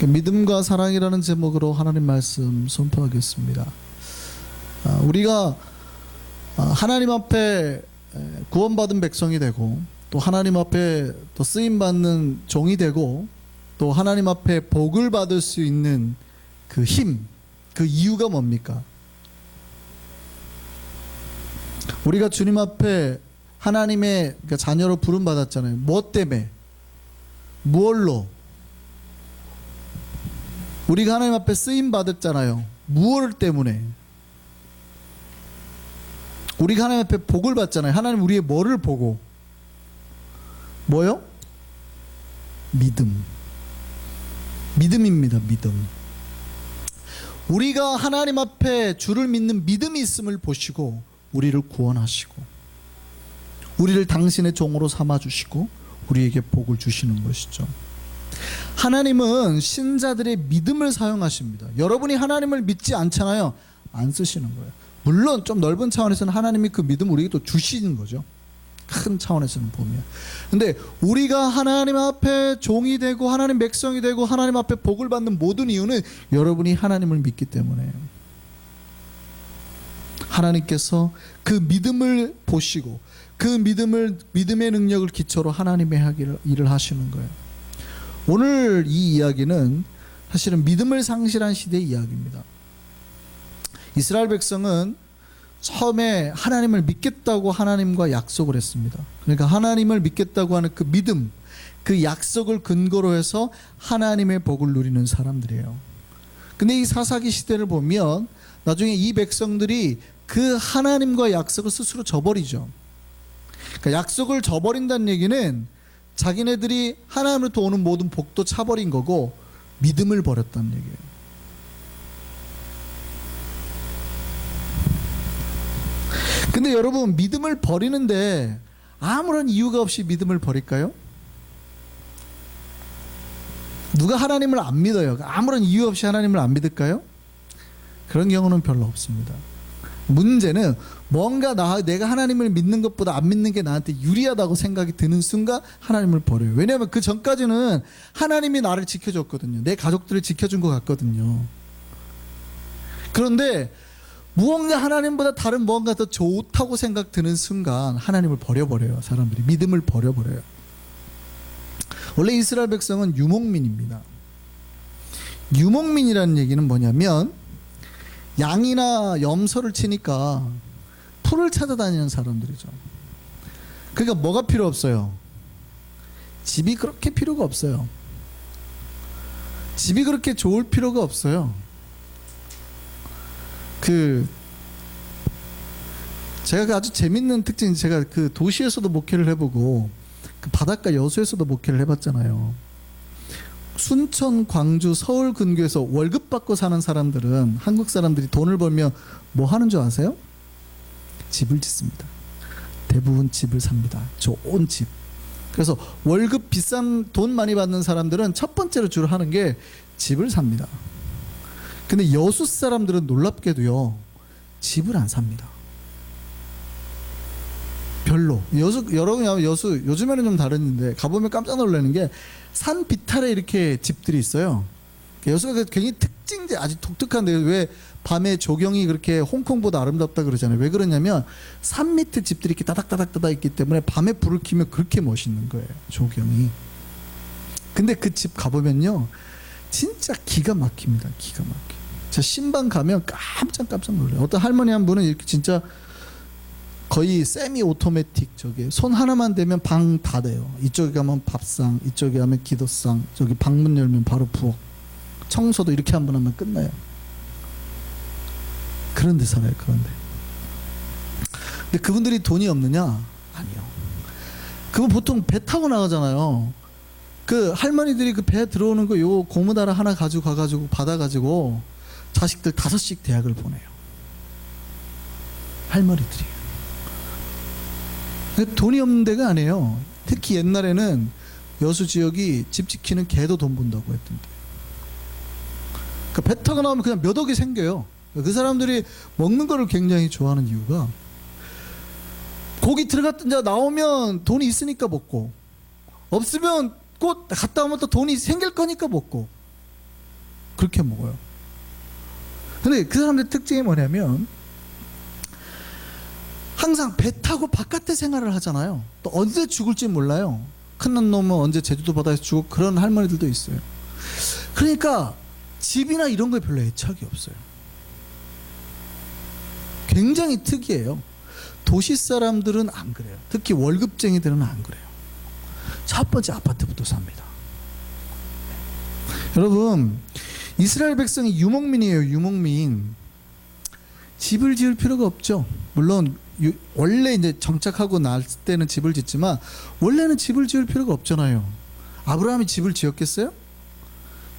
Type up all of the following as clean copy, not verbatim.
믿음과 사랑이라는 제목으로 하나님 말씀 선포하겠습니다. 우리가 하나님 앞에 구원받은 백성이 되고, 또 하나님 앞에 또 쓰임받는 종이 되고, 또 하나님 앞에 복을 받을 수 있는 그 힘, 그 이유가 뭡니까? 우리가 주님 앞에 하나님의 자녀로 부름받았잖아요. 무엇 때문에? 무엇로? 우리가 하나님 앞에 쓰임 받았잖아요. 무엇 때문에? 우리가 하나님 앞에 복을 받잖아요. 하나님 우리의 뭐를 보고? 뭐요? 믿음. 믿음입니다. 믿음. 우리가 하나님 앞에 주를 믿는 믿음이 있음을 보시고 우리를 구원하시고 우리를 당신의 종으로 삼아주시고 우리에게 복을 주시는 것이죠. 하나님은 신자들의 믿음을 사용하십니다. 여러분이 하나님을 믿지 않잖아요. 안 쓰시는 거예요. 물론 좀 넓은 차원에서는 하나님이 그 믿음을 우리에게 또 주시는 거죠. 큰 차원에서는 보면. 근데 우리가 하나님 앞에 종이 되고 하나님 백성이 되고 하나님 앞에 복을 받는 모든 이유는 여러분이 하나님을 믿기 때문에, 하나님께서 그 믿음을 보시고 그 믿음의 능력을 기초로 하나님의 일을 하시는 거예요. 오늘 이 이야기는 사실은 믿음을 상실한 시대의 이야기입니다. 이스라엘 백성은 처음에 하나님을 믿겠다고 하나님과 약속을 했습니다. 그러니까 하나님을 믿겠다고 하는 그 믿음, 그 약속을 근거로 해서 하나님의 복을 누리는 사람들이에요. 근데 이 사사기 시대를 보면 나중에 이 백성들이 그 하나님과 약속을 스스로 저버리죠. 그러니까 약속을 저버린다는 얘기는 자기네들이 하나님으로부터 오는 모든 복도 차버린 거고 믿음을 버렸다는 얘기예요. 근데 여러분, 믿음을 버리는데 아무런 이유가 없이 믿음을 버릴까요? 누가 하나님을 안 믿어요? 아무런 이유 없이 하나님을 안 믿을까요? 그런 경우는 별로 없습니다. 문제는 뭔가 내가 하나님을 믿는 것보다 안 믿는 게 나한테 유리하다고 생각이 드는 순간 하나님을 버려요. 왜냐하면 그 전까지는 하나님이 나를 지켜줬거든요. 내 가족들을 지켜준 것 같거든요. 그런데 무언가 하나님보다 다른 뭔가 더 좋다고 생각 드는 순간 하나님을 버려버려요. 사람들이 믿음을 버려버려요. 원래 이스라엘 백성은 유목민입니다. 유목민이라는 얘기는 뭐냐면 양이나 염소를 치니까 풀을 찾아다니는 사람들이죠. 그러니까 뭐가 필요 없어요? 집이 그렇게 필요가 없어요. 집이 그렇게 좋을 필요가 없어요. 제가 아주 재밌는 특징이, 제가 그 도시에서도 목회를 해보고 그 바닷가 여수에서도 목회를 해봤잖아요. 순천, 광주, 서울 근교에서 월급 받고 사는 사람들은, 한국 사람들이 돈을 벌면 뭐 하는 줄 아세요? 집을 짓습니다. 대부분 집을 삽니다. 좋은 집. 그래서 월급 비싼 돈 많이 받는 사람들은 첫 번째로 주로 하는 게 집을 삽니다. 근데 여수 사람들은 놀랍게도요, 집을 안 삽니다. 별로. 여러분, 여수 요즘에는 좀 다른데 가보면 깜짝 놀라는 게 산 비탈에 이렇게 집들이 있어요. 여수가 굉장히 특징이 아주 독특한데, 왜 밤에 조경이 그렇게 홍콩보다 아름답다 그러잖아요. 왜 그러냐면 산 밑에 집들이 이렇게 따닥따닥 있기 때문에 밤에 불을 켜면 그렇게 멋있는 거예요, 조경이. 근데 그 집 가보면요, 진짜 기가 막힙니다. 기가 막혀. 저 신방 가면 깜짝 놀라요. 어떤 할머니 한 분은 이렇게 진짜 거의 세미 오토매틱, 저기 손 하나만 대면 방 다 돼요. 이쪽에 가면 밥상, 이쪽에 가면 기도상, 저기 방문 열면 바로 부엌, 청소도 이렇게 한 번 하면 끝나요. 그런 데 살아요. 그런데. 근데 그분들이 돈이 없느냐? 아니요. 그분 보통 배 타고 나가잖아요. 그 할머니들이 그 배 들어오는 거 요 고무다라 하나 가지고 가가지고 받아가지고 자식들 5씩 대학을 보내요. 할머니들이. 돈이 없는 데가 아니에요. 특히 옛날에는 여수 지역이 집 지키는 개도 돈 번다고 했던데. 그러니까 배 타고 나오면 그냥 몇 억이 생겨요. 그 사람들이 먹는 거를 굉장히 좋아하는 이유가, 고기 들어갔던 자 나오면 돈이 있으니까 먹고, 없으면 꼭 갔다 오면 또 돈이 생길 거니까 먹고. 그렇게 먹어요. 근데 그 사람들의 특징이 뭐냐면 항상 배 타고 바깥에 생활을 하잖아요. 또 언제 죽을지 몰라요. 큰 놈은 언제 제주도 바다에서 죽고 그런 할머니들도 있어요. 그러니까 집이나 이런 거에 별로 애착이 없어요. 굉장히 특이해요. 도시 사람들은 안 그래요. 특히 월급쟁이들은 안 그래요. 첫 번째 아파트부터 삽니다. 여러분, 이스라엘 백성이 유목민이에요. 유목민. 집을 지을 필요가 없죠. 물론 원래 이제 정착하고 날 때는 집을 짓지만 원래는 집을 지을 필요가 없잖아요. 아브라함이 집을 지었겠어요?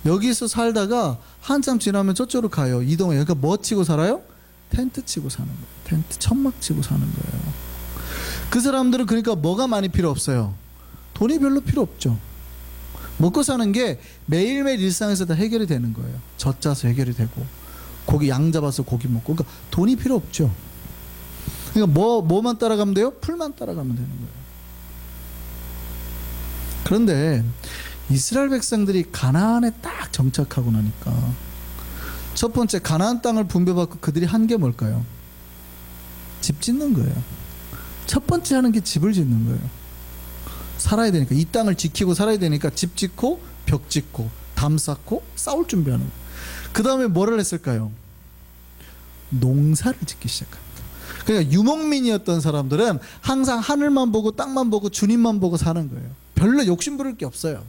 여기서 살다가 한참 지나면 저쪽으로 가요. 이동해요. 그러니까 뭐 치고 살아요? 텐트 치고 사는 거예요. 텐트 천막 치고 사는 거예요. 그 사람들은 그러니까 뭐가 많이 필요 없어요. 돈이 별로 필요 없죠. 먹고 사는 게 매일매일 일상에서 다 해결이 되는 거예요. 젖 짜서 해결이 되고 고기 양 잡아서 고기 먹고. 그러니까 돈이 필요 없죠. 그러니까 뭐만 따라가면 돼요? 풀만 따라가면 되는 거예요. 그런데 이스라엘 백성들이 가나안에 딱 정착하고 나니까 첫 번째 가나안 땅을 분배받고 그들이 한 게 뭘까요? 집 짓는 거예요. 첫 번째 하는 게 집을 짓는 거예요. 살아야 되니까, 이 땅을 지키고 살아야 되니까 집 짓고 벽 짓고 담 쌓고 싸울 준비하는 거예요. 그 다음에 뭐를 했을까요? 농사를 짓기 시작합니다. 그러니까 유목민이었던 사람들은 항상 하늘만 보고 땅만 보고 주님만 보고 사는 거예요. 별로 욕심 부릴 게 없어요.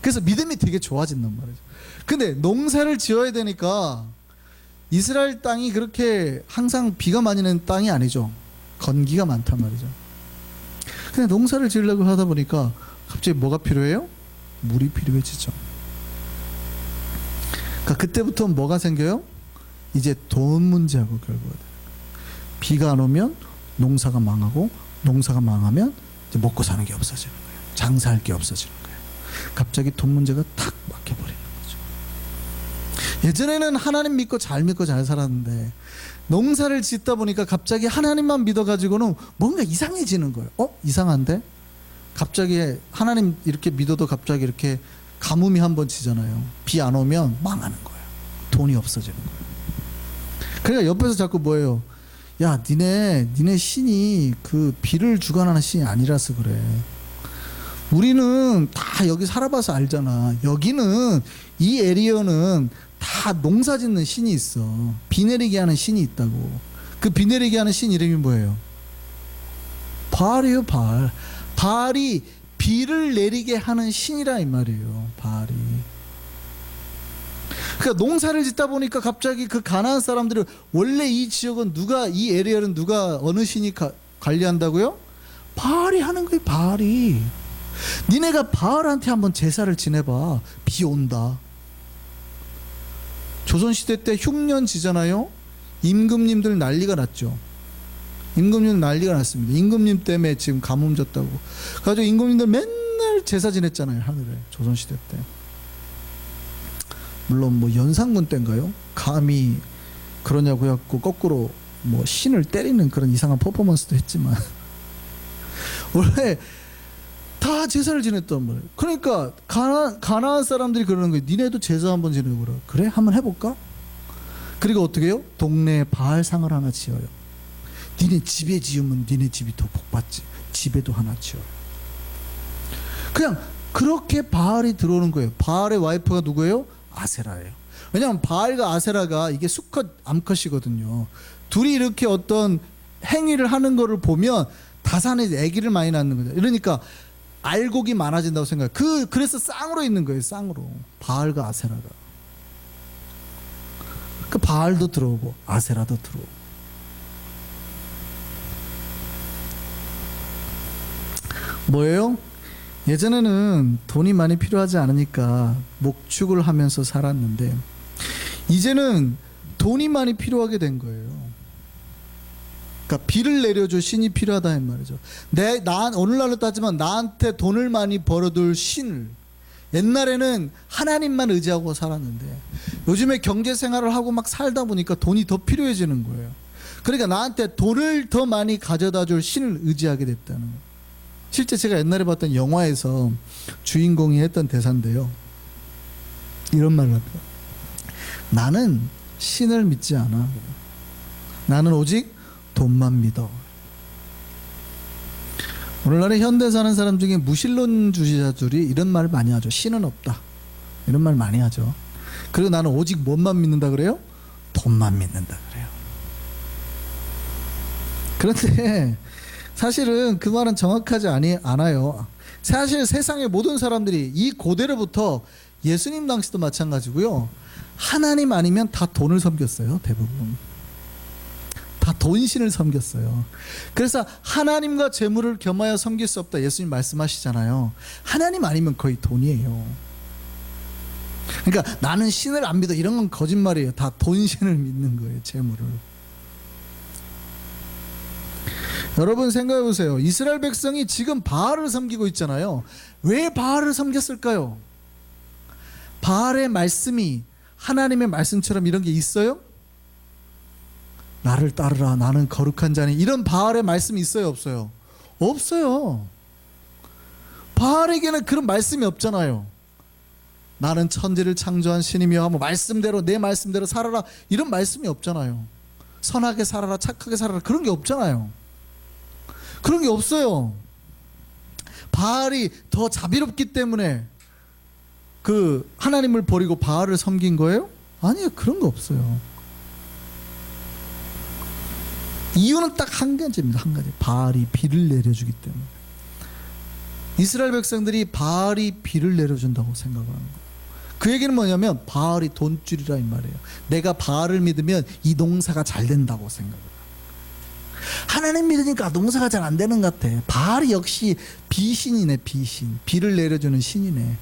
그래서 믿음이 되게 좋아진단 말이죠. 근데 농사를 지어야 되니까 이스라엘 땅이 그렇게 항상 비가 많이 나는 땅이 아니죠. 건기가 많단 말이죠. 근데 농사를 지으려고 하다 보니까 갑자기 뭐가 필요해요? 물이 필요해지죠. 그러니까 그때부터 뭐가 생겨요? 이제 돈 문제하고 결부가 돼요. 비가 안 오면 농사가 망하고, 농사가 망하면 이제 먹고 사는 게 없어지는 거예요. 장사할 게 없어지는 거예요. 갑자기 돈 문제가 탁 막혀버리는 거죠. 예전에는 하나님 믿고 잘 살았는데 농사를 짓다 보니까 갑자기 하나님만 믿어가지고는 뭔가 이상해지는 거예요. 이상한데? 갑자기 하나님 이렇게 믿어도 갑자기 이렇게 가뭄이 한번 치잖아요. 비 안 오면 망하는 거예요. 돈이 없어지는 거예요. 그러니까 옆에서 자꾸 뭐예요? 야, 니네 신이 그 비를 주관하는 신이 아니라서 그래. 우리는 다 여기 살아봐서 알잖아. 여기는 이 에리어는 다 농사 짓는 신이 있어. 비 내리게 하는 신이 있다고. 그 비 내리게 하는 신 이름이 뭐예요? 바알이에요. 바알. 바알이 비를 내리게 하는 신이라 이 말이에요. 바알이. 그러니까 농사를 짓다 보니까 갑자기 그 가나안 사람들은 원래 이 지역은 이 에리어는 어느 신이 관리한다고요? 바알이 하는 거예요. 바알이. 니네가 바알한테 한번 제사를 지내봐. 비 온다. 조선시대 때 흉년 지잖아요. 임금님들 난리가 났죠. 임금님 난리가 났습니다. 임금님 때문에 지금 가뭄 졌다고. 그래가지고 임금님들 맨날 제사 지냈잖아요. 하늘에. 조선시대 때. 물론 뭐 연산군 때인가요? 감히 그러냐고 해갖고 거꾸로 뭐 신을 때리는 그런 이상한 퍼포먼스도 했지만 원래 다 제사를 지냈단 말이에요. 그러니까 가나안 사람들이 그러는 거예요. 니네도 제사 한번 지내보라. 그래? 한번 해볼까? 그리고 어떻게 해요? 동네에 바알상을 하나 지어요. 니네 집에 지으면 니네 집이 더 복받지. 집에도 하나 지어요. 그냥 그렇게 바알이 들어오는 거예요. 바알의 와이프가 누구예요? 아세라예요. 왜냐하면 바알과 아세라가 이게 수컷 암컷이거든요. 둘이 이렇게 어떤 행위를 하는 거를 보면 다산에 아기를 많이 낳는 거죠. 그러니까 알곡이 많아진다고 생각해요. 그래서 쌍으로 있는 거예요. 쌍으로. 바알과 아세라가. 그 바알도 들어오고 아세라도 들어오고. 뭐예요? 예전에는 돈이 많이 필요하지 않으니까 목축을 하면서 살았는데 이제는 돈이 많이 필요하게 된 거예요. 그러니까 비를 내려줄 신이 필요하다 이 말이죠. 오늘날로 따지면 나한테 돈을 많이 벌어둘 신을. 옛날에는 하나님만 의지하고 살았는데 요즘에 경제 생활을 하고 막 살다 보니까 돈이 더 필요해지는 거예요. 그러니까 나한테 돈을 더 많이 가져다 줄 신을 의지하게 됐다는 거예요. 실제 제가 옛날에 봤던 영화에서 주인공이 했던 대사인데요. 이런 말을 합니다. 나는 신을 믿지 않아. 나는 오직 돈만 믿어. 오늘날의 현대 사는 사람 중에 무신론주의자들이 이런 말을 많이 하죠. 신은 없다. 이런 말 많이 하죠. 그리고 나는 오직 뭔만 믿는다 그래요? 돈만 믿는다 그래요. 그런데 사실은 그 말은 정확하지 않아요. 사실 세상의 모든 사람들이 이 고대로부터 예수님 당시도 마찬가지고요. 하나님 아니면 다 돈을 섬겼어요. 대부분. 다 돈신을 섬겼어요. 그래서 하나님과 재물을 겸하여 섬길 수 없다 예수님 말씀하시잖아요. 하나님 아니면 거의 돈이에요. 그러니까 나는 신을 안 믿어 이런 건 거짓말이에요. 다 돈신을 믿는 거예요. 재물을. 여러분 생각해 보세요. 이스라엘 백성이 지금 바알을 섬기고 있잖아요. 왜 바알을 섬겼을까요? 바알의 말씀이 하나님의 말씀처럼 이런 게 있어요? 나를 따르라 나는 거룩한 자니 이런 바알의 말씀이 있어요 없어요? 없어요. 바알에게는 그런 말씀이 없잖아요. 나는 천지를 창조한 신이며 하면 말씀대로 내 말씀대로 살아라 이런 말씀이 없잖아요. 선하게 살아라 착하게 살아라 그런 게 없잖아요. 그런 게 없어요. 바알이 더 자비롭기 때문에 그 하나님을 버리고 바알을 섬긴 거예요? 아니요 그런 거 없어요. 이유는 딱 한 가지입니다. 한 가지. 바알이 비를 내려주기 때문에. 이스라엘 백성들이 바알이 비를 내려준다고 생각을 하는 거예요. 그 얘기는 뭐냐면 바알이 돈줄이라 이 말이에요. 내가 바알을 믿으면 이 농사가 잘 된다고 생각을 해요. 하나님 믿으니까 농사가 잘 안 되는 것 같아. 바알이 역시 비신이네. 비신. 비를 내려주는 신이네.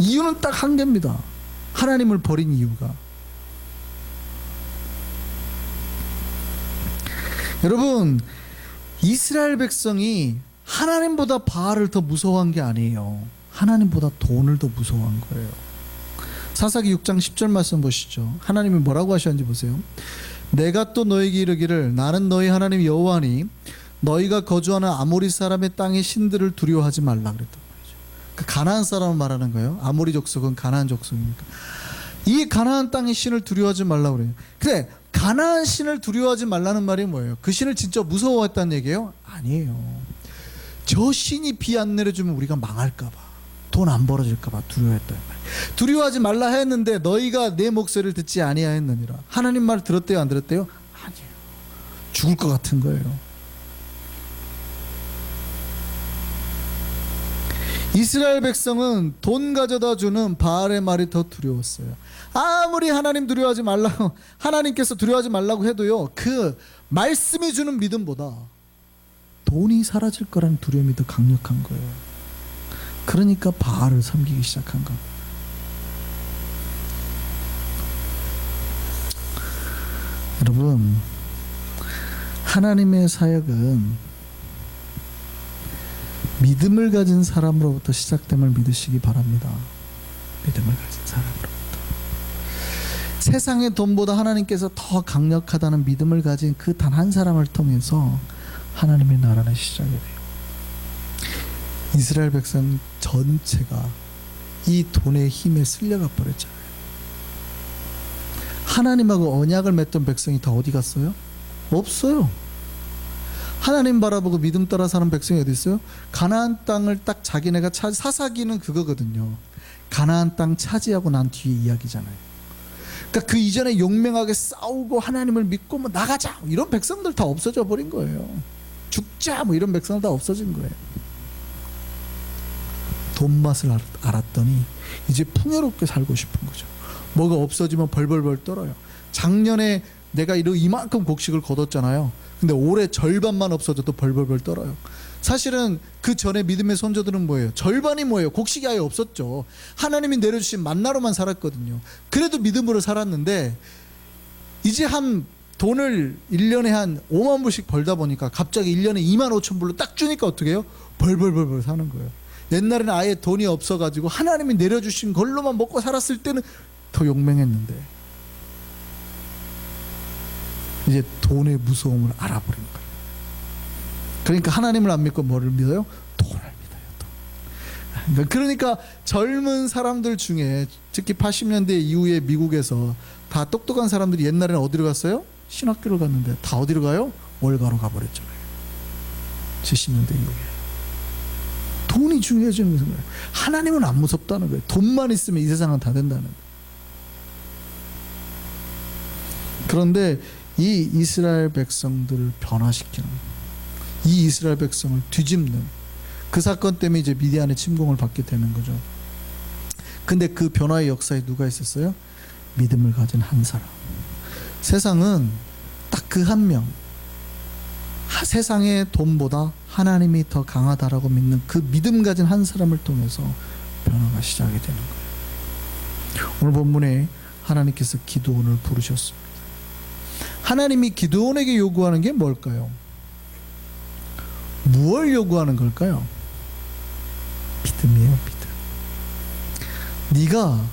이유는 딱 한 개입니다. 하나님을 버린 이유가. 여러분 이스라엘 백성이 하나님보다 바알을 더 무서워한 게 아니에요. 하나님보다 돈을 더 무서워한 거예요. 사사기 6장 10절 말씀 보시죠. 하나님이 뭐라고 하셨는지 보세요. 내가 또 너에게 이르기를 나는 너희 하나님 여호와니 너희가 거주하는 아모리 사람의 땅의 신들을 두려워하지 말라 그랬단 말이죠. 그 가나안 사람을 말하는 거예요. 아모리 족속은 가나안 족속이니까. 이 가나안 땅의 신을 두려워하지 말라 그래요. 그래 가나안 신을 두려워하지 말라는 말이 뭐예요? 그 신을 진짜 무서워했다는 얘기예요? 아니에요. 저 신이 비 안 내려주면 우리가 망할까 봐 돈 안 벌어질까 봐 두려워했다는 말이에요. 두려워하지 말라 했는데 너희가 내 목소리를 듣지 아니하였느니라. 하나님 말 들었대요 안 들었대요? 아니에요. 죽을 것 같은 거예요. 이스라엘 백성은 돈 가져다 주는 바알의 말이 더 두려웠어요. 아무리 하나님 두려워하지 말라고 하나님께서 두려워하지 말라고 해도요 그 말씀이 주는 믿음보다 돈이 사라질 거라는 두려움이 더 강력한 거예요. 그러니까 바알을 섬기기 시작한 겁니다. 여러분 하나님의 사역은 믿음을 가진 사람으로부터 시작됨을 믿으시기 바랍니다. 믿음을 가진 사람으로부터. 세상의 돈보다 하나님께서 더 강력하다는 믿음을 가진 그 단 한 사람을 통해서 하나님의 나라는 시작이 돼요. 이스라엘 백성 전체가 이 돈의 힘에 쓸려가 버렸잖아요. 하나님하고 언약을 맺던 백성이 다 어디 갔어요? 없어요. 하나님 바라보고 믿음 따라 사는 백성이 어디 있어요? 가나안 땅을 딱 자기네가 사사기는 그거거든요. 가나안 땅 차지하고 난 뒤에 이야기잖아요. 그러니까 그 이전에 용맹하게 싸우고 하나님을 믿고 뭐 나가자 이런 백성들 다 없어져 버린 거예요. 죽자 뭐 이런 백성들 다 없어진 거예요. 돈 맛을 알았더니 이제 풍요롭게 살고 싶은 거죠. 뭐가 없어지면 벌벌벌 떨어요. 작년에 내가 이만큼 곡식을 거뒀잖아요. 근데 올해 절반만 없어져도 벌벌벌 떨어요. 사실은 그 전에 믿음의 선조들은 뭐예요? 절반이 뭐예요? 곡식이 아예 없었죠. 하나님이 내려주신 만나로만 살았거든요. 그래도 믿음으로 살았는데 이제 한 돈을 1년에 한 5만 불씩 벌다 보니까 갑자기 1년에 2만 5천 불로 딱 주니까 어떻게 해요? 벌벌벌벌 사는 거예요. 옛날에는 아예 돈이 없어가지고 하나님이 내려주신 걸로만 먹고 살았을 때는 더 용맹했는데 이제 돈의 무서움을 알아버린 거예요. 그러니까 하나님을 안 믿고 뭐를 믿어요? 돈을 믿어요. 돈. 그러니까 젊은 사람들 중에 특히 80년대 이후에 미국에서 다 똑똑한 사람들이 옛날에는 어디로 갔어요? 신학교를 갔는데 다 어디로 가요? 월가로 가버렸잖아요. 70년대 이후에. 돈이 중요해지는 거예요. 하나님은 안 무섭다는 거예요. 돈만 있으면 이 세상은 다 된다는 거예요. 그런데 이 이스라엘 백성들을 변화시키는, 이 이스라엘 백성을 뒤집는 그 사건 때문에 이제 미디안의 침공을 받게 되는 거죠. 근데 그 변화의 역사에 누가 있었어요? 믿음을 가진 한 사람. 세상은 딱 그 한 명, 세상의 돈보다 하나님이 더 강하다라고 믿는 그 믿음 가진 한 사람을 통해서 변화가 시작이 되는 거예요. 오늘 본문에 하나님께서 기드온을 부르셨습니다. 하나님이 기드온에게 요구하는 게 뭘까요? 무엇을 요구하는 걸까요? 믿음이에요, 믿음. 네가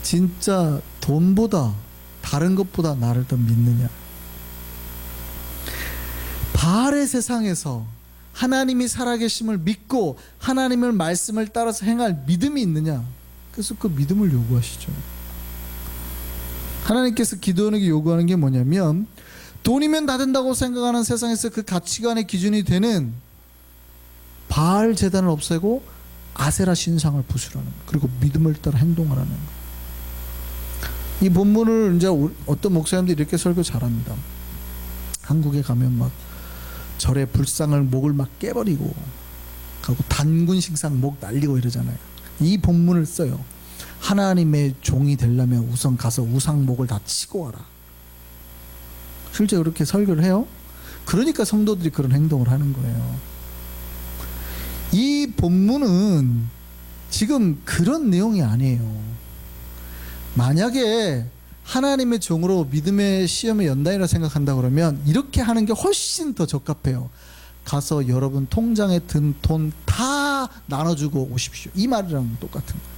진짜 돈보다 다른 것보다 나를 더 믿느냐? 바알의 세상에서 하나님이 살아계심을 믿고 하나님의 말씀을 따라서 행할 믿음이 있느냐? 그래서 그 믿음을 요구하시죠. 하나님께서 기드온에게 요구하는 게 뭐냐면, 돈이면 다 된다고 생각하는 세상에서 그 가치관의 기준이 되는 바알 제단을 없애고 아세라 신상을 부수라는 거, 그리고 믿음을 따라 행동하라는 거. 이 본문을 이제 어떤 목사님들이 이렇게 설교 잘합니다. 한국에 가면 막 절에 불상을 목을 막 깨버리고 하고 단군 신상 목 날리고 이러잖아요. 이 본문을 써요. 하나님의 종이 되려면 우선 가서 우상목을 다 치고 와라. 실제 그렇게 설교를 해요. 그러니까 성도들이 그런 행동을 하는 거예요. 이 본문은 지금 그런 내용이 아니에요. 만약에 하나님의 종으로 믿음의 시험에 연단이라 생각한다 그러면 이렇게 하는 게 훨씬 더 적합해요. 가서 여러분 통장에 든 돈 다 나눠주고 오십시오. 이 말이랑 똑같은 거예요.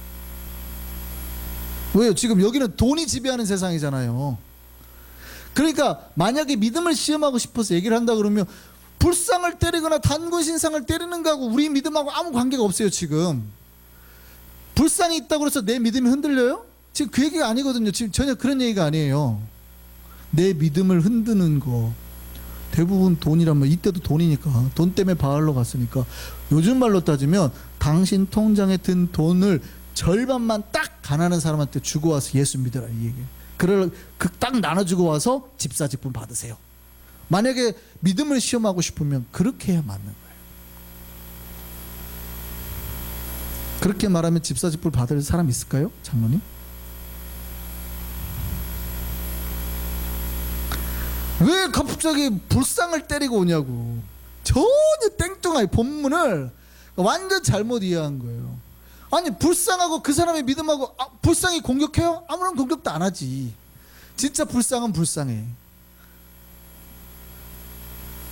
왜요? 지금 여기는 돈이 지배하는 세상이잖아요. 그러니까 만약에 믿음을 시험하고 싶어서 얘기를 한다 그러면 불상을 때리거나 단군 신상을 때리는 거하고 우리 믿음하고 아무 관계가 없어요. 지금 불상이 있다고 해서 내 믿음이 흔들려요? 지금 그 얘기가 아니거든요. 지금 전혀 그런 얘기가 아니에요. 내 믿음을 흔드는 거 대부분 돈이라면, 이때도 돈이니까, 돈 때문에 바알로 갔으니까, 요즘 말로 따지면 당신 통장에 든 돈을 절반만 딱 가난한 사람한테 주고 와서 예수 믿어라, 이 얘기. 그걸 딱 나눠주고 와서 집사직분 받으세요. 만약에 믿음을 시험하고 싶으면 그렇게 해야 맞는 거예요. 그렇게 말하면 집사직분 받을 사람 있을까요? 장로님? 왜 갑자기 불상을 때리고 오냐고. 전혀 땡뚱하게 본문을 완전 잘못 이해한 거예요. 아니 불상하고 그 사람의 믿음하고 불상이 공격해요? 아무런 공격도 안 하지. 진짜 불상은 불쌍해.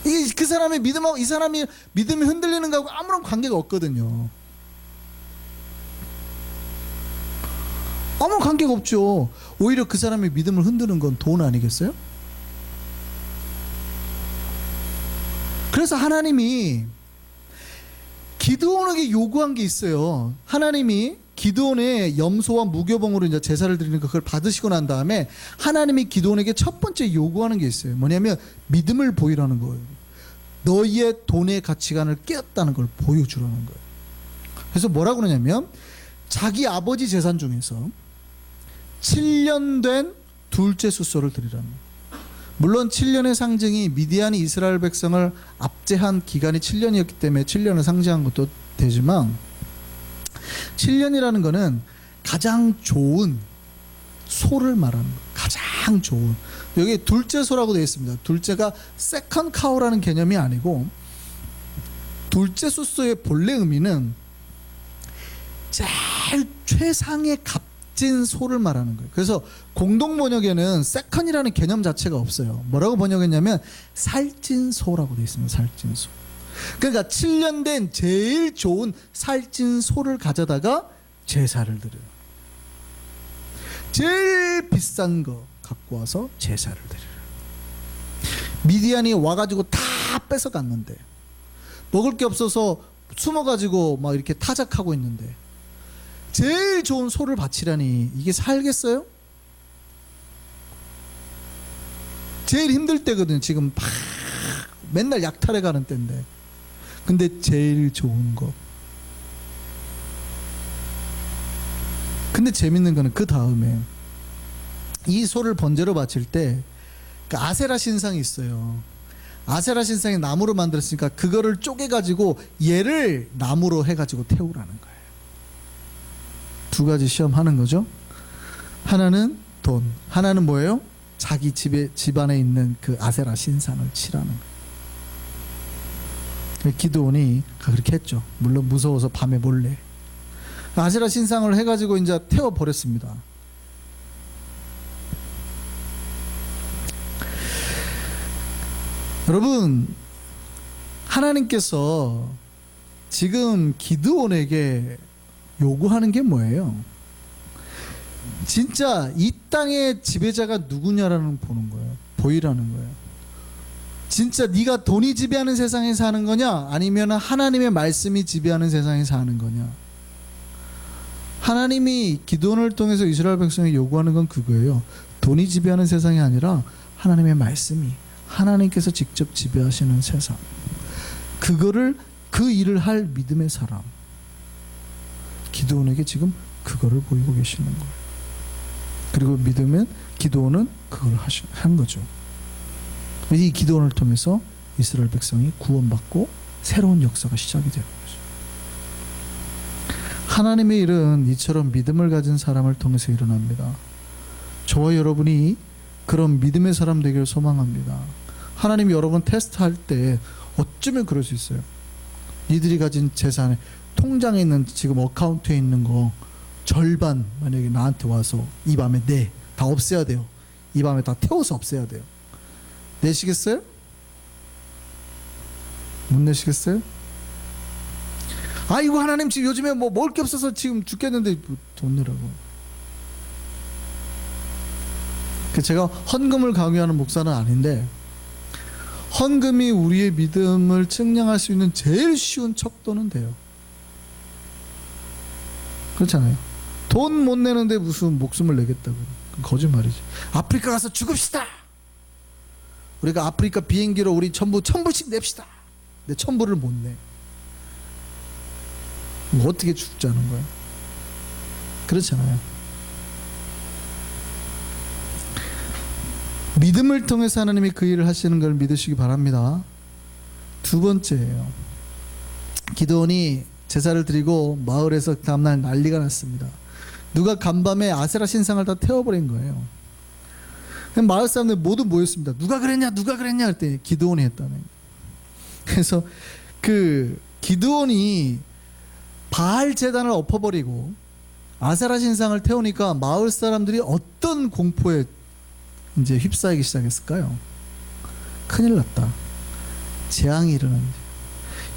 이게 그 사람의 믿음하고 이 사람이 믿음이 흔들리는 거하고 아무런 관계가 없거든요. 아무 관계가 없죠. 오히려 그 사람의 믿음을 흔드는 건 돈 아니겠어요? 그래서 하나님이 기드온에게 요구한 게 있어요. 하나님이 기드온의 염소와 무교봉으로 이제 제사를 드리는 거, 그걸 받으시고 난 다음에 하나님이 기드온에게 첫 번째 요구하는 게 있어요. 뭐냐면 믿음을 보이라는 거예요. 너희의 돈의 가치관을 깨었다는 걸 보여주라는 거예요. 그래서 뭐라고 그러냐면 자기 아버지 재산 중에서 7년 된 둘째 숫소를 드리라는 거예요. 물론 7년의 상징이 미디안이 이스라엘 백성을 압제한 기간이 7년이었기 때문에 7년을 상징한 것도 되지만, 7년이라는 거는 가장 좋은 소를 말하는 거예요. 가장 좋은. 여기 둘째 소라고 되어 있습니다. 둘째가 세컨 카우라는 개념이 아니고, 둘째 숫소의 본래 의미는 제일 최상의 값진 소를 말하는 거예요. 그래서 공동 번역에는 세컨이라는 개념 자체가 없어요. 뭐라고 번역했냐면 살찐 소라고 되어 있습니다. 살찐 소. 그러니까 7년 된 제일 좋은 살찐 소를 가져다가 제사를 드려요. 제일 비싼 거 갖고 와서 제사를 드려요. 미디안이 와가지고 다 뺏어갔는데, 먹을 게 없어서 숨어가지고 막 이렇게 타작하고 있는데 제일 좋은 소를 바치라니 이게 살겠어요? 제일 힘들 때거든. 지금 막 맨날 약탈해 가는 때인데. 근데 제일 좋은 거. 근데 재밌는 거는 그 다음에 이 소를 번제로 바칠 때 그 아세라 신상이 있어요. 아세라 신상이 나무로 만들었으니까 그거를 쪼개가지고 얘를 나무로 해가지고 태우라는 거예요. 두 가지 시험하는 거죠. 하나는 돈, 하나는 뭐예요? 자기 집안에 있는 그 아세라 신상을 치라는 거예요. 기드온이 그렇게 했죠. 물론 무서워서 밤에 몰래 아세라 신상을 해가지고 이제 태워버렸습니다. 여러분, 하나님께서 지금 기드온에게 요구하는 게 뭐예요? 진짜 이 땅의 지배자가 누구냐라는 보는 거예요. 보이라는 거예요. 진짜 네가 돈이 지배하는 세상에 사는 거냐, 아니면 하나님의 말씀이 지배하는 세상에 사는 거냐. 하나님이 기드온을 통해서 이스라엘 백성이 요구하는 건 그거예요. 돈이 지배하는 세상이 아니라 하나님의 말씀이, 하나님께서 직접 지배하시는 세상, 그거를, 그 일을 할 믿음의 사람, 기드온에게 지금 그거를 보이고 계시는 거예요. 그리고 믿으면 기드온은 그걸 한 거죠. 이 기드온을 통해서 이스라엘 백성이 구원받고 새로운 역사가 시작이 되는 거죠. 하나님의 일은 이처럼 믿음을 가진 사람을 통해서 일어납니다. 저와 여러분이 그런 믿음의 사람 되기를 소망합니다. 하나님이 여러분 테스트할 때 어쩌면 그럴 수 있어요. 니들이 가진 재산에, 통장에 있는, 지금 어카운트에 있는 거 절반 만약에 나한테 와서 이 밤에 다 없애야 돼요. 이 밤에 다 태워서 없애야 돼요. 내시겠어요? 못 내시겠어요? 아이고 하나님 지금 요즘에 뭐 먹을 게 없어서 지금 죽겠는데 돈 내라고. 제가 헌금을 강요하는 목사는 아닌데, 헌금이 우리의 믿음을 측량할 수 있는 제일 쉬운 척도는 돼요. 그렇잖아요. 돈 못 내는데 무슨 목숨을 내겠다고. 거짓말이지. 아프리카 가서 죽읍시다. 우리가 아프리카 비행기로 우리 전부 1,000불씩 냅시다. 근데 1,000불을 못 내. 어떻게 죽자는 거야? 그렇잖아요. 믿음을 통해서 하나님이 그 일을 하시는 걸 믿으시기 바랍니다. 두 번째예요. 기드온이 제사를 드리고 마을에서 다음날 난리가 났습니다. 누가 간밤에 아세라 신상을 다 태워버린 거예요. 마을 사람들 모두 모였습니다. 누가 그랬냐 할 때 기드온이 했다는 거예요. 그래서 그 기드온이 바알 제단을 엎어버리고 아세라 신상을 태우니까 마을 사람들이 어떤 공포에 이제 휩싸이기 시작했을까요? 큰일 났다. 재앙이 일어납니다.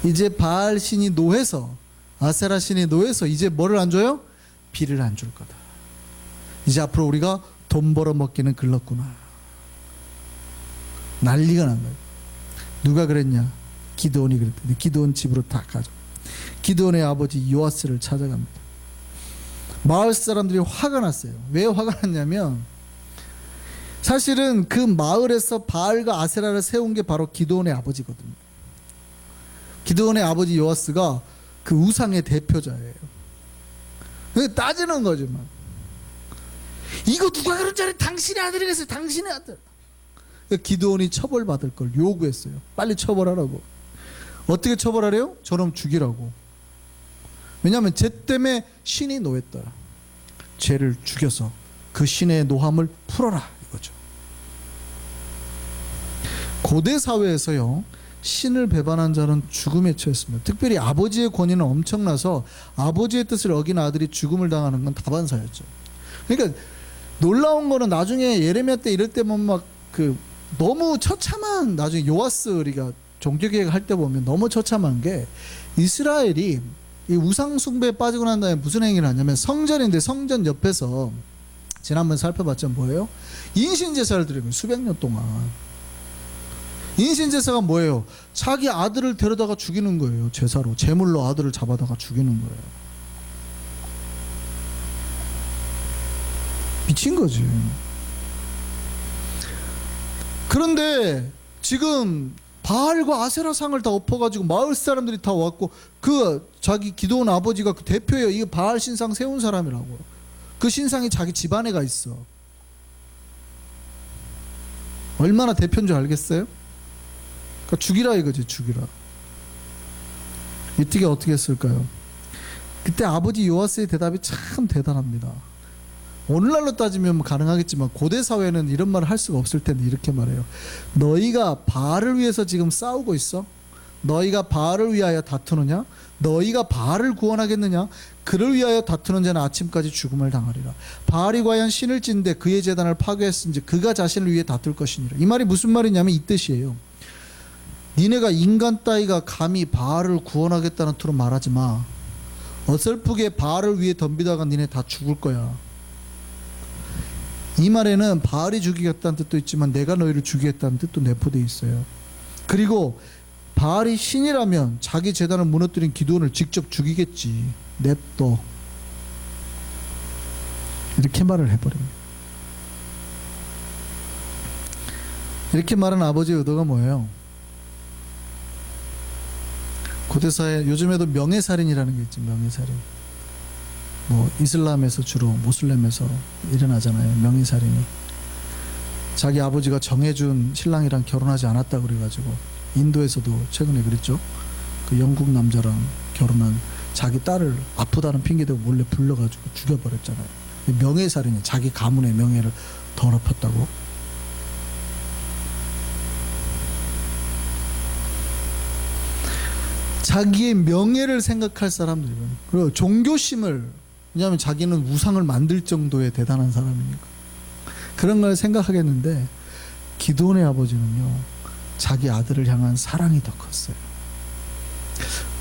이제 바알 신이 노해서, 아세라 신이 노해서 이제 뭐를 안 줘요? 비를 안 줄 거다. 이제 앞으로 우리가 돈 벌어 먹기는 글렀구나. 난리가 난 거예요. 누가 그랬냐? 기드온이 그랬더니 기드온 집으로 다 가죠. 기드온의 아버지 요아스를 찾아갑니다. 마을 사람들이 화가 났어요. 왜 화가 났냐면, 사실은 그 마을에서 바알과 아세라를 세운 게 바로 기드온의 아버지거든요. 기드온의 아버지 요아스가 그 우상의 대표자예요. 따지는 거지 막. 이거 누가 그런 줄 알아? 당신의 아들이겠어요. 당신의 아들. 기드온이 처벌받을 걸 요구했어요. 빨리 처벌하라고. 어떻게 처벌하래요? 저놈 죽이라고. 왜냐하면 죄 때문에 신이 노했다. 죄를 죽여서 그 신의 노함을 풀어라 이거죠. 고대 사회에서요, 신을 배반한 자는 죽음에 처했습니다. 특별히 아버지의 권위는 엄청나서 아버지의 뜻을 어긴 아들이 죽음을 당하는 건 다반사였죠. 그러니까 놀라운 거는 나중에 예레미야 때 이럴 때면 막 그 너무 처참한, 나중에 요아스 우리가 종교개혁 할 때 보면 너무 처참한 게, 이스라엘이 이 우상 숭배에 빠지고 난 다음에 무슨 행위를 하냐면, 성전인데 성전 옆에서 지난번 살펴봤죠. 뭐예요? 인신제사를 드리고 수백 년 동안. 인신제사가 뭐예요? 자기 아들을 데려다가 죽이는 거예요. 제사로, 제물로 아들을 잡아다가 죽이는 거예요. 미친 거지. 그런데 지금 바알과 아세라 상을 다 엎어가지고 마을 사람들이 다 왔고, 그 자기 기도원 아버지가 그 대표예요. 이거 바알 신상 세운 사람이라고. 그 신상이 자기 집안에 가 있어. 얼마나 대표인 줄 알겠어요? 그러니까 죽이라 이거지, 죽이라. 이때가 어떻게 했을까요? 그때 아버지 요아스의 대답이 참 대단합니다. 오늘날로 따지면 가능하겠지만 고대 사회는 이런 말을 할 수가 없을 텐데 이렇게 말해요. 너희가 바알을 위해서 지금 싸우고 있어? 너희가 바알을 위하여 다투느냐? 너희가 바알을 구원하겠느냐? 그를 위하여 다투는 자는 아침까지 죽음을 당하리라. 바알이 과연 신을 찐데 그의 제단을 파괴했은지 그가 자신을 위해 다툴 것이니라. 이 말이 무슨 말이냐면 이 뜻이에요. 니네가 인간 따위가 감히 바알을 구원하겠다는 투로 말하지 마. 어설프게 바알을 위해 덤비다가 니네 다 죽을 거야. 이 말에는 바알이 죽이겠다는 뜻도 있지만 내가 너희를 죽이겠다는 뜻도 내포되어 있어요. 그리고 바알이 신이라면 자기 제단을 무너뜨린 기드온을 직접 죽이겠지. 냅둬. 이렇게 말을 해버립니다. 이렇게 말한 아버지의 의도가 뭐예요? 고대사회 요즘에도 명예살인이라는 게 있지. 명예살인. 뭐 이슬람에서 주로 모슬렘에서 일어나잖아요. 명예살인이. 자기 아버지가 정해준 신랑이랑 결혼하지 않았다 그래가지고 인도에서도 최근에 그랬죠. 그 영국 남자랑 결혼한 자기 딸을 아프다는 핑계대고 몰래 불러가지고 죽여버렸잖아요. 명예살인이 자기 가문의 명예를 더럽혔다고. 자기의 명예를 생각할 사람들, 그리고 종교심을, 왜냐하면 자기는 우상을 만들 정도의 대단한 사람이니까 그런 걸 생각하겠는데, 기드온의 아버지는요 자기 아들을 향한 사랑이 더 컸어요.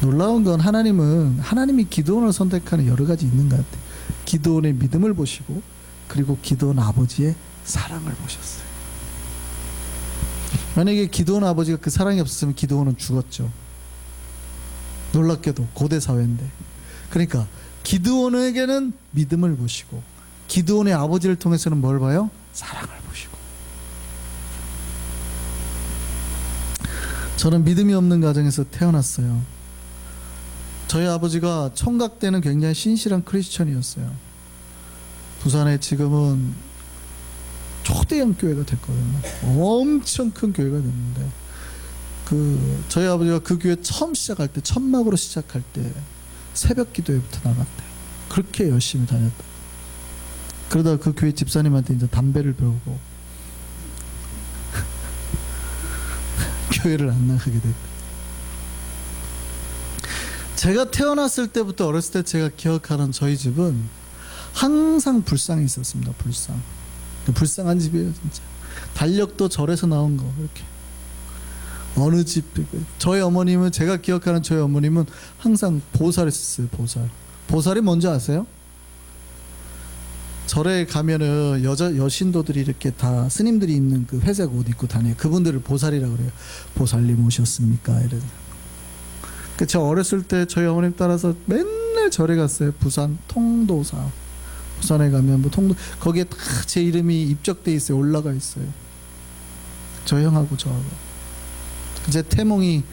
놀라운 건 하나님이 기드온을 선택하는 여러 가지 있는 것 같아요. 기드온의 믿음을 보시고 그리고 기드온 아버지의 사랑을 보셨어요. 만약에 기드온 아버지가 그 사랑이 없었으면 기드온은 죽었죠. 놀랍게도 고대 사회인데. 그러니까 기드온에게는 믿음을 보시고 기드온의 아버지를 통해서는 뭘 봐요? 사랑을 보시고. 저는 믿음이 없는 가정에서 태어났어요. 저희 아버지가 총각 때는 굉장히 신실한 크리스천이었어요. 부산에 지금은 초대형 교회가 됐거든요. 엄청 큰 교회가 됐는데, 저희 아버지가 그 교회 처음 시작할 때, 천막으로 시작할 때 새벽 기도회부터 나갔대요. 그렇게 열심히 다녔다. 그러다가 그 교회 집사님한테 이제 담배를 배우고 교회를 안 나가게 됐다. 제가 태어났을 때부터 어렸을 때 제가 기억하는 저희 집은 항상 불상이 있었습니다. 불쌍한 집이에요, 진짜. 달력도 절에서 나온 거 이렇게. 어느 집, 저희 어머님은, 제가 기억하는 저희 어머님은 항상 보살을 썼어요. 보살이 뭔지 아세요? 절에 가면은 여신도들이 이렇게 다 스님들이 입는 그 회색 옷 입고 다녀요. 그분들을 보살이라고 그래요. 보살님 오셨습니까? 이래서. 저 어렸을 때 저희 어머님 따라서 맨날 절에 갔어요. 부산 통도사. 부산에 가면 뭐 거기에 다 제 이름이 입적돼 있어요. 올라가 있어요. 저 형하고 저하고. 제 태몽이,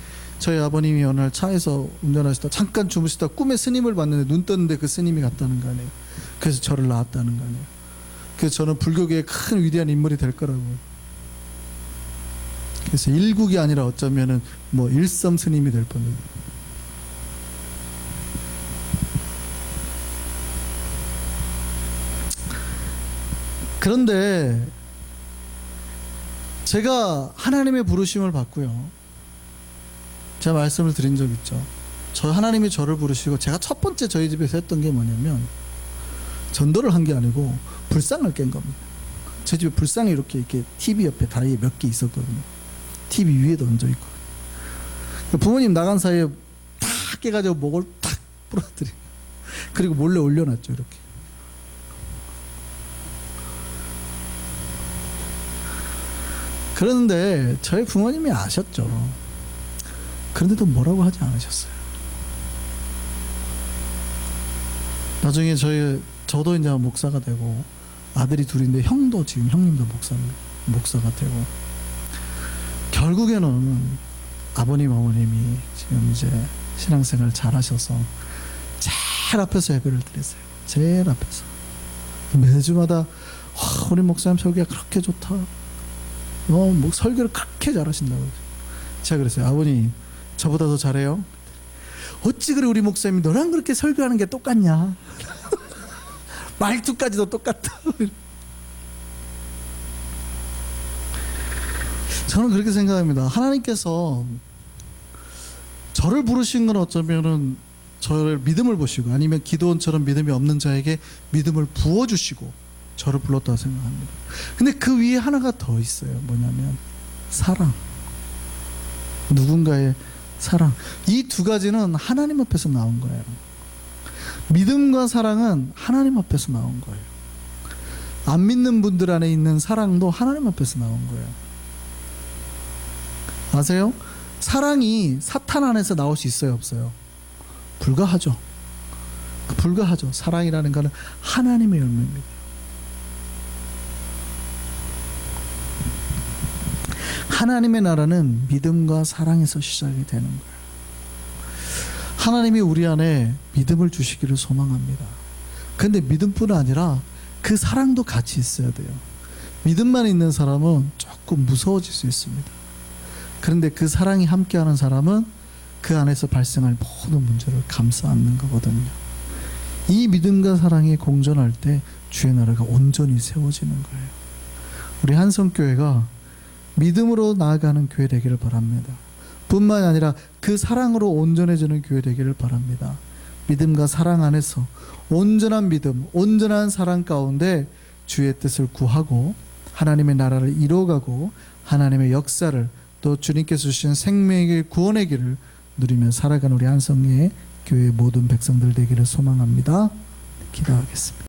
저희 아버님이 어느 날 차에서 운전하시다 잠깐 주무시다 꿈에 스님을 봤는데 눈 떴는데 그 스님이 갔다는 거 아니에요. 그래서 저를 낳았다는 거 아니에요. 그래서 저는 불교계의 큰 위대한 인물이 될 거라고. 그래서 일국이 아니라 어쩌면은 뭐 일섬 스님이 될 뻔했어요. 그런데 제가 하나님의 부르심을 받고요, 제가 말씀을 드린 적 있죠. 하나님이 저를 부르시고 제가 첫 번째 저희 집에서 했던 게 뭐냐면, 전도를 한 게 아니고 불상을 깬 겁니다. 제 집에 불상이 이렇게 TV 옆에 다리에 몇 개 있었거든요. TV 위에도 얹어 있고. 부모님 나간 사이에 탁 깨가지고 목을 탁 부러뜨리고, 그리고 몰래 올려놨죠, 이렇게. 그런데 저희 부모님이 아셨죠. 그런데도 뭐라고 하지 않으셨어요. 나중에 저도 이제 목사가 되고 아들이 둘인데 형도 지금 형님도 목사가 되고 결국에는 아버님 어머님이 지금 이제 신앙생활 잘하셔서 제일 앞에서 예배를 드리세요. 제일 앞에서 매주마다 와, 우리 목사님 설교가 그렇게 좋다. 뭐 설교를 그렇게 잘하신다고. 제가 그랬어요. 아버님 저보다 더 잘해요? 어찌 그래 우리 목사님이 너랑 그렇게 설교하는 게 똑같냐? 말투까지도 똑같다. 저는 그렇게 생각합니다. 하나님께서 저를 부르신 건 어쩌면은 저를 믿음을 보시고 아니면 기도원처럼 믿음이 없는 자에게 믿음을 부어주시고 저를 불렀다고 생각합니다. 근데 그 위에 하나가 더 있어요. 뭐냐면 사랑. 누군가의 사랑. 이 두 가지는 하나님 앞에서 나온 거예요. 믿음과 사랑은 하나님 앞에서 나온 거예요. 안 믿는 분들 안에 있는 사랑도 하나님 앞에서 나온 거예요. 아세요? 사랑이 사탄 안에서 나올 수 있어요, 없어요? 불가하죠. 불가하죠. 사랑이라는 것은 하나님의 열매입니다. 하나님의 나라는 믿음과 사랑에서 시작이 되는 거예요. 하나님이 우리 안에 믿음을 주시기를 소망합니다. 근데 믿음뿐 아니라 그 사랑도 같이 있어야 돼요. 믿음만 있는 사람은 조금 무서워질 수 있습니다. 그런데 그 사랑이 함께하는 사람은 그 안에서 발생할 모든 문제를 감싸 안는 거거든요. 이 믿음과 사랑이 공존할 때 주의 나라가 온전히 세워지는 거예요. 우리 한성교회가 믿음으로 나아가는 교회 되기를 바랍니다. 뿐만 아니라 그 사랑으로 온전해지는 교회 되기를 바랍니다. 믿음과 사랑 안에서 온전한 믿음, 온전한 사랑 가운데 주의 뜻을 구하고 하나님의 나라를 이루어가고 하나님의 역사를 또 주님께서 주신 생명의 길, 구원의 길을 누리며 살아가는 우리 한성의 교회 모든 백성들 되기를 소망합니다. 기도하겠습니다.